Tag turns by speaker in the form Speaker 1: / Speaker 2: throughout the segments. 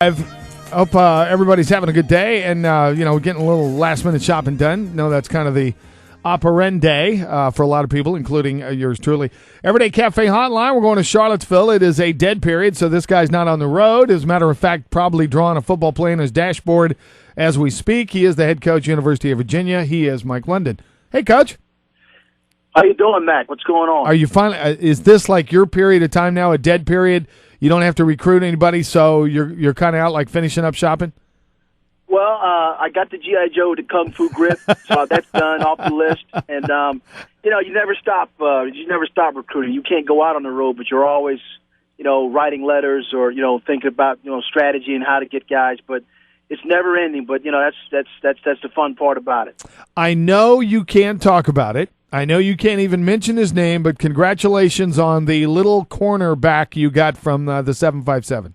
Speaker 1: I hope everybody's having a good day and, getting a little last-minute shopping done. No, that's kind of the operandi for a lot of people, including yours truly. Everyday Cafe Hotline, we're going to Charlottesville. It is a dead period, so this guy's not on the road. As a matter of fact, probably drawing a football play on his dashboard as we speak. He is the head coach, University of Virginia. He is Mike London. Hey, Coach.
Speaker 2: How you doing, Mac? What's going on?
Speaker 1: Are you finally? Is this like your period of time now, a dead period? You don't have to recruit anybody, so you're kind of out like finishing up shopping?
Speaker 2: Well, I got the G.I. Joe, the Kung Fu grip, so that's done off the list. And, you never stop. You never stop recruiting. You can't go out on the road, but you're always, writing letters or, thinking about, strategy and how to get guys. But it's never ending. But, that's the fun part about it.
Speaker 1: I know you can't talk about it. I know you can't even mention his name, but congratulations on the little cornerback you got from the 757.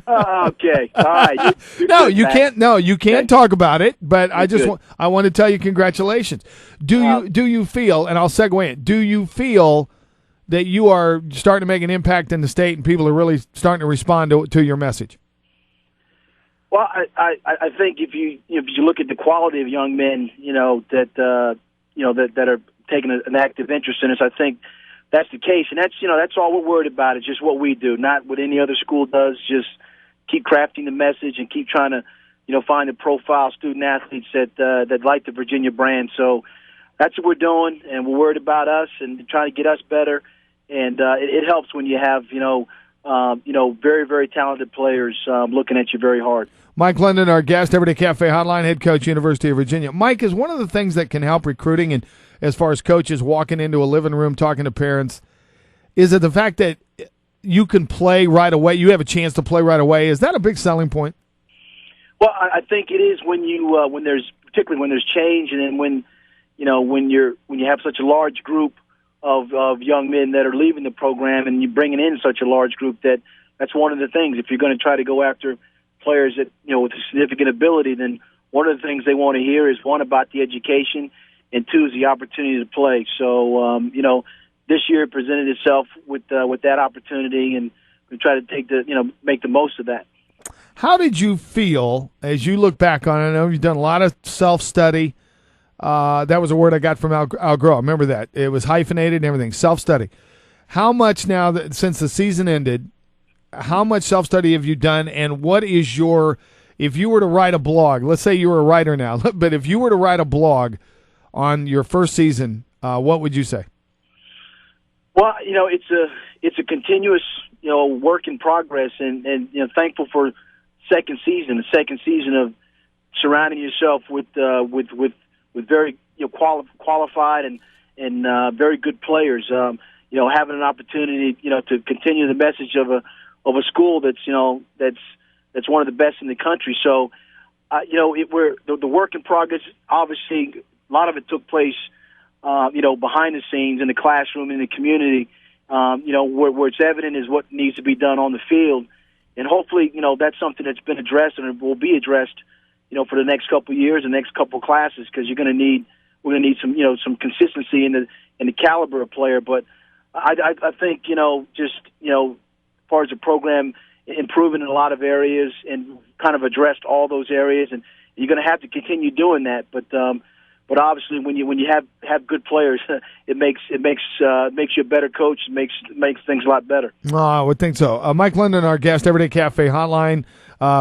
Speaker 2: Okay, all right.
Speaker 1: You can't talk about it. But I want to tell you congratulations. Do you feel? And I'll segue in. Do you feel that you are starting to make an impact in the state, and people are really starting to respond to your message?
Speaker 2: Well, I think if you look at the quality of young men, that are taking an active interest in us, I think that's the case, and that's all we're worried about. It's just what we do, not what any other school does. Just keep crafting the message and keep trying to, find the profile student athletes that like the Virginia brand. So that's what we're doing, and we're worried about us and trying to get us better. And it helps when you have very, very talented players looking at you very hard.
Speaker 1: Mike London, our guest, Everyday Cafe Hotline, head coach, University of Virginia. Mike, is one of the things that can help recruiting, and as far as coaches walking into a living room talking to parents, is it the fact that you can play right away? You have a chance to play right away. Is that a big selling point?
Speaker 2: Well, I think it is when particularly when there's change, and then when you have such a large group of young men that are leaving the program, and you're bringing in such a large group that's one of the things. If you're going to try to go after players that with a significant ability, then one of the things they want to hear is, one, about the education, and two, is the opportunity to play. So this year it presented itself with that opportunity, and we try to make the most of that.
Speaker 1: How did you feel as you look back on it? I know you've done a lot of self-study. That was a word I got from Al Groh. Remember that. It was hyphenated and everything. Self-study. How much now, since the season ended, how much self-study have you done, and what is if you were to write a blog, let's say you were a writer now, but if you were to write a blog on your first season, what would you say?
Speaker 2: Well, it's a continuous, work in progress, and thankful for the second season of surrounding yourself with very qualified and very good players. Having an opportunity, to continue the message of a school that's one of the best in the country. So, the work in progress. Obviously, a lot of it took place, behind the scenes in the classroom, in the community. Where it's evident is what needs to be done on the field, and hopefully, that's something that's been addressed and will be addressed, for the next couple of years, the next couple of classes, because we're going to need some consistency in the caliber of player. But I think, as far as the program improving in a lot of areas and kind of addressed all those areas, and you're going to have to continue doing that. But obviously, when you have good players, it makes you a better coach. It makes things a lot better.
Speaker 1: Oh, I would think so. Mike London, our guest, Everyday Cafe Hotline,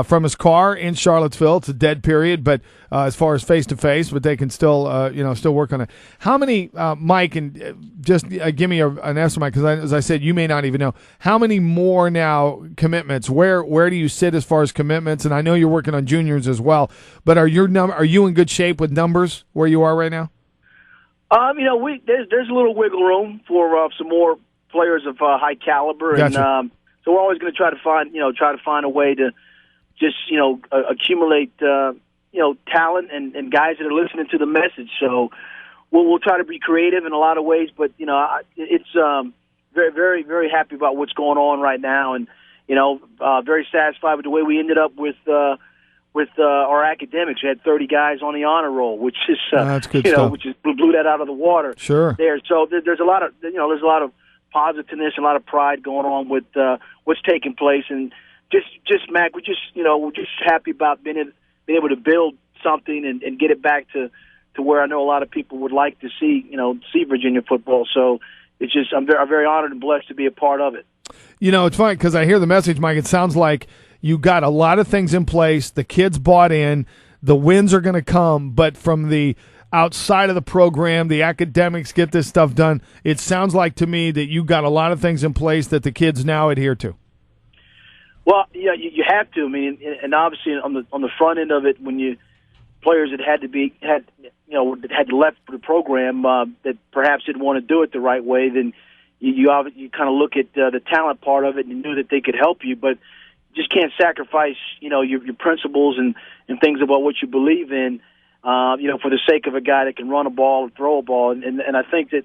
Speaker 1: from his car in Charlottesville. It's a dead period, but as far as face to face, but they can still work on it. How many, Mike, and just give me an estimate, because as I said, you may not even know how many more now commitments. Where do you sit as far as commitments? And I know you're working on juniors as well, but are you in good shape with numbers where you are right now?
Speaker 2: There's a little wiggle room for some more players of high caliber,
Speaker 1: Gotcha.
Speaker 2: And so we're always going to try to find a way to just accumulate talent and guys that are listening to the message. So we'll try to be creative in a lot of ways, but it's very, very, very happy about what's going on right now, and very satisfied with the way we ended up with our academics. We had 30 guys on the honor roll, which is
Speaker 1: that's good stuff.
Speaker 2: Which is blew that out of the water.
Speaker 1: Sure.
Speaker 2: There, so there's a lot of positiveness and a lot of pride going on with what's taking place. And just Mac, we're just happy about being able to build something and get it back to where I know a lot of people would like to see Virginia football. So it's just I'm very honored and blessed to be a part of it.
Speaker 1: It's funny because I hear the message, Mike. It sounds like you got a lot of things in place. The kids bought in. The wins are going to come, but from the outside of the program, the academics get this stuff done. It sounds like to me that you got a lot of things in place that the kids now adhere to.
Speaker 2: Well, yeah, you have to. I mean, and obviously on the front end of it, when players that had left the program that perhaps didn't want to do it the right way, then you kind of look at the talent part of it and knew that they could help you, but just can't sacrifice your principles and things about what you believe in for the sake of a guy that can run a ball and throw a ball. And I think that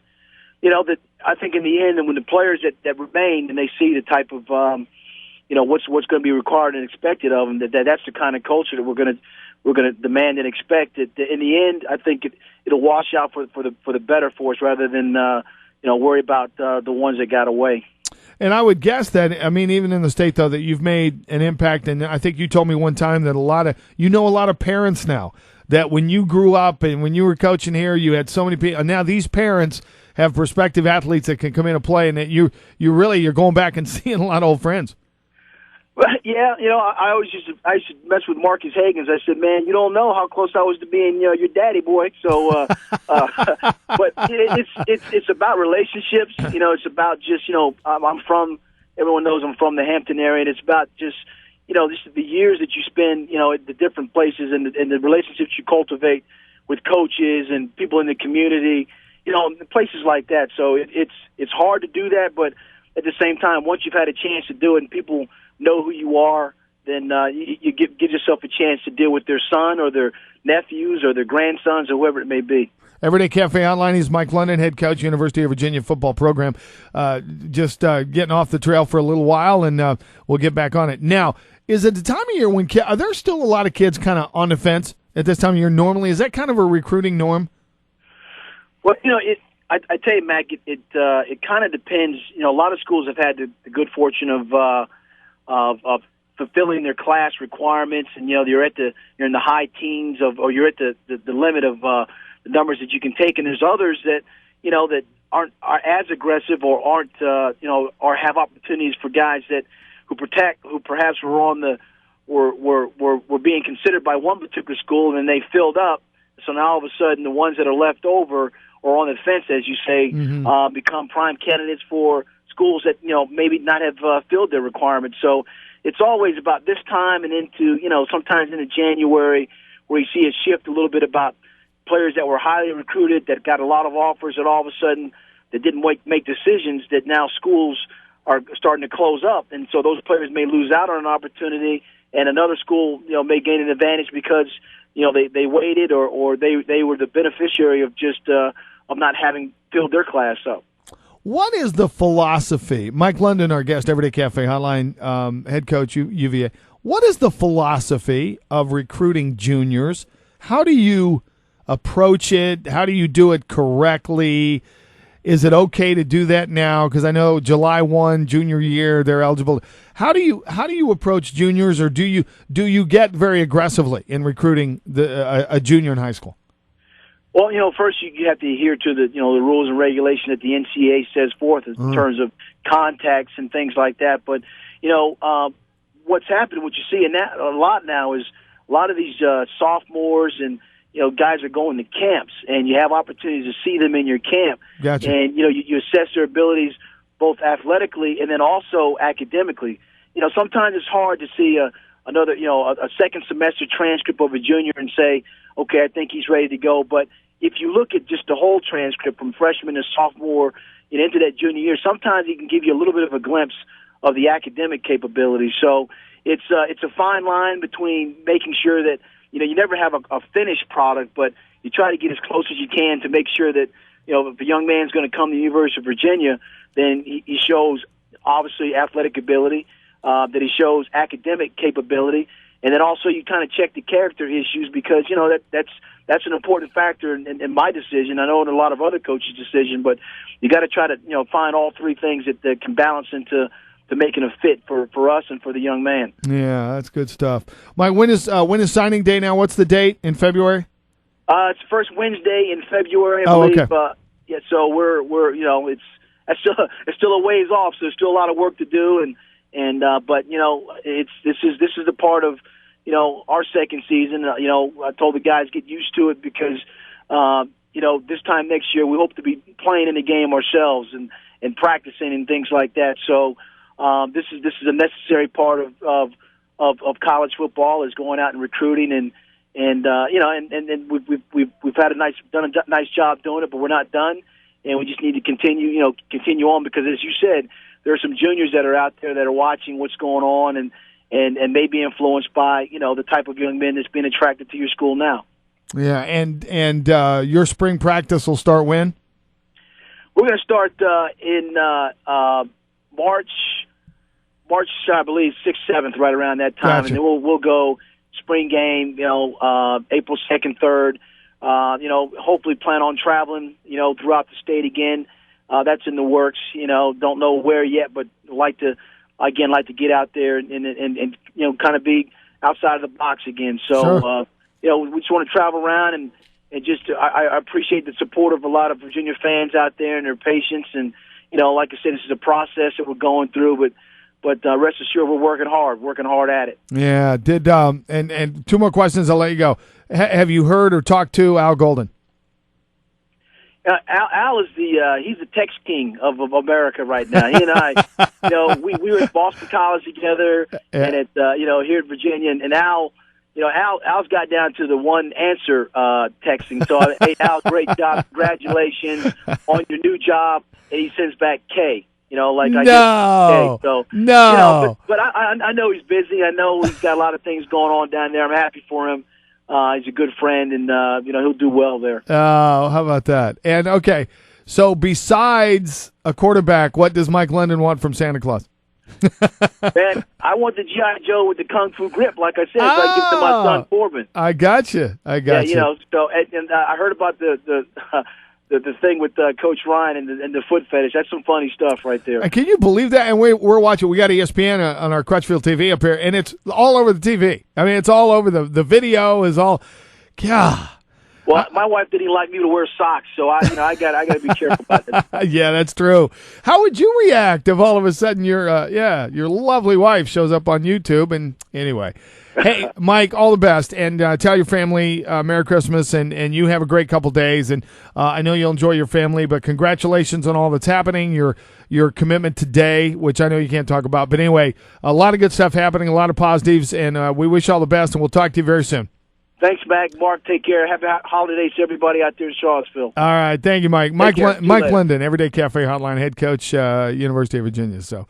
Speaker 2: I think in the end, and when the players that remain and they see the type of what's going to be required and expected of them, that's the kind of culture that we're going to demand and expect. That in the end, I think it'll wash out for the better for us rather than worry about the ones that got away.
Speaker 1: And I would guess that, I mean, even in the state, though, that you've made an impact. And I think you told me one time that a lot of parents now, that when you grew up and when you were coaching here, you had so many people. And now these parents have prospective athletes that can come in and play, and that you're going back and seeing a lot of old friends.
Speaker 2: Well, yeah, I used to mess with Marcus Hagans. I said, man, you don't know how close I was to being your daddy boy. So, but it's about relationships. It's about just everyone knows I'm from the Hampton area, and it's about just the years that you spend at the different places and the relationships you cultivate with coaches and people in the community, places like that. So it's hard to do that, but at the same time, once you've had a chance to do it and people know who you are, then you give yourself a chance to deal with their son or their nephews or their grandsons or whoever it may be.
Speaker 1: Everyday Cafe Hotline. He's Mike London, head coach, University of Virginia football program. Just getting off the trail for a little while, and we'll get back on it. Now, is it the time of year when are there still a lot of kids kind of on the fence at this time of year normally? Is that kind of a recruiting norm?
Speaker 2: Well, I tell you, Mac, it kind of depends. A lot of schools have had the good fortune of fulfilling their class requirements, and you're in the high teens or you're at the limit of the numbers that you can take, and there's others that that are as aggressive or aren't or have opportunities for guys who perhaps were being considered by one particular school, and they filled up. So now all of a sudden the ones that are left over or on the fence, as you say, become prime candidates for schools that maybe not have filled their requirements. So it's always about this time and into sometimes into January where you see a shift a little bit about players that were highly recruited that got a lot of offers that all of a sudden that didn't make decisions that now schools are starting to close up, and so those players may lose out on an opportunity, and another school may gain an advantage because they waited or they were the beneficiary of just of not having filled their class up.
Speaker 1: What is the philosophy? Mike London, our guest, Everyday Cafe Hotline, head coach, UVA. What is the philosophy of recruiting juniors? How do you approach it? How do you do it correctly? Is it okay to do that now? Because I know July 1, junior year, they're eligible. How do you approach juniors, or do you get very aggressively in recruiting a junior in high school?
Speaker 2: Well, first you have to adhere to the rules and regulation that the NCAA says forth in terms of contacts and things like that. But what's happened, what you see in that a lot now is a lot of these sophomores and guys are going to camps, and you have opportunities to see them in your camp.
Speaker 1: Gotcha.
Speaker 2: And you assess their abilities both athletically and then also academically. Sometimes it's hard to see a second semester transcript of a junior and say, okay, I think he's ready to go. But if you look at just the whole transcript from freshman to sophomore and into that junior year, sometimes he can give you a little bit of a glimpse of the academic capabilities. So it's a fine line between making sure that you never have a finished product, but you try to get as close as you can to make sure that if a young man's going to come to the University of Virginia, then he shows obviously athletic ability, that he shows academic capability, then also you kind of check the character issues because that's an important factor in my decision. I know in a lot of other coaches' decision, but you got to try to find all three things that can balance into making a fit for us and for the young man.
Speaker 1: Yeah, that's good stuff. Mike, when is signing day now? What's the date in February?
Speaker 2: It's the first Wednesday in February, I believe.
Speaker 1: Okay.
Speaker 2: Yeah, so we're it's still a ways off, so there's still a lot of work to do, but this is the part of our second season. I told the guys get used to it because this time next year we hope to be playing in the game ourselves and practicing and things like that. So this is a necessary part of college football is going out and recruiting and we've done a nice job doing it, but we're not done, and we just need to continue on because, as you said, there are some juniors that are out there that are watching what's going on and may be influenced by the type of young men that's being attracted to your school now. Yeah,
Speaker 1: and your spring practice will start when?
Speaker 2: We're going to start in March, I believe 6th, 7th, right around that time,
Speaker 1: Gotcha.
Speaker 2: And then we'll go spring game, April 2nd, 3rd. Hopefully plan on traveling, throughout the state again. That's in the works. Don't know where yet, but like to get out there and kind of be outside of the box again. So,
Speaker 1: Sure.
Speaker 2: We just want to travel around and just I appreciate the support of a lot of Virginia fans out there and their patience. And like I said, this is a process that we're going through, but rest assured we're working hard at it.
Speaker 1: Yeah. Did and two more questions, I'll let you go. Have you heard or talked to Al Golden?
Speaker 2: Al is he's the text king of America right now. He and I, we were at Boston College together, and at here in Virginia, and Al's got down to the one answer texting. So, hey, Al, great job, congratulations on your new job, and he sends back K.
Speaker 1: No.
Speaker 2: So,
Speaker 1: no.
Speaker 2: but I know he's busy. I know he's got a lot of things going on down there. I'm happy for him. He's a good friend, and he'll do well there.
Speaker 1: Oh, how about that? And okay, so besides a quarterback, what does Mike London want from Santa Claus?
Speaker 2: Man, I want the G.I. Joe with the kung fu grip, like I said, so I give it to my son Corbin.
Speaker 1: I got you.
Speaker 2: Yeah, so and I heard about the thing with Coach Ryan and the foot fetish. That's some funny stuff right there.
Speaker 1: Can you believe that? And we're watching. We got ESPN on our Crutchfield TV up here, and it's all over the TV. I mean, it's all over the video is all. Yeah.
Speaker 2: Well, my wife didn't like me to wear socks, so I got to be careful about that.
Speaker 1: Yeah, that's true. How would you react if all of a sudden your lovely wife shows up on YouTube? And anyway. Hey, Mike, all the best, and tell your family Merry Christmas, and you have a great couple days, and I know you'll enjoy your family, but congratulations on all that's happening, your commitment today, which I know you can't talk about, but anyway, a lot of good stuff happening, a lot of positives, and we wish you all the best, and we'll talk to you very soon.
Speaker 2: Thanks, Mac. Mark, take care. Happy holidays to everybody out there in Charlottesville.
Speaker 1: All right, thank you, Mike. Mike Linden, Everyday Cafe Hotline, head coach, University of Virginia, so.